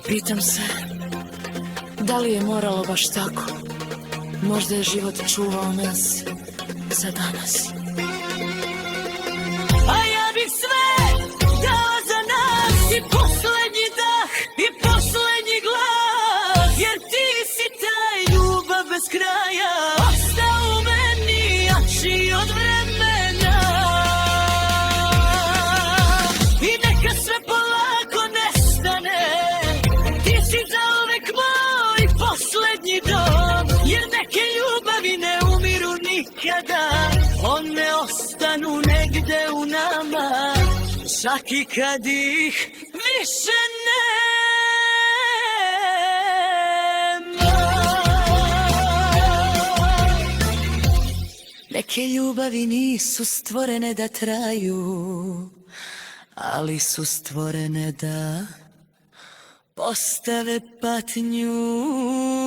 Pitam se, da li je moralo baš tako? Možda je život čuvao nas za danas. A ja bih sve dala za nas, i poslednji dah, i poslednji glas, jer ti si taj ljubav bez kraja, ostao u meni jači od vremena. I neka sve polako nestane, ti si zauvek moj poslednji dom, jer neke ljubavi ne umiru nikada, one ostanu negde u nama, čak i kad ih više nema. Neke ljubavi nisu stvorene da traju, ali su stvorene da postave patnju.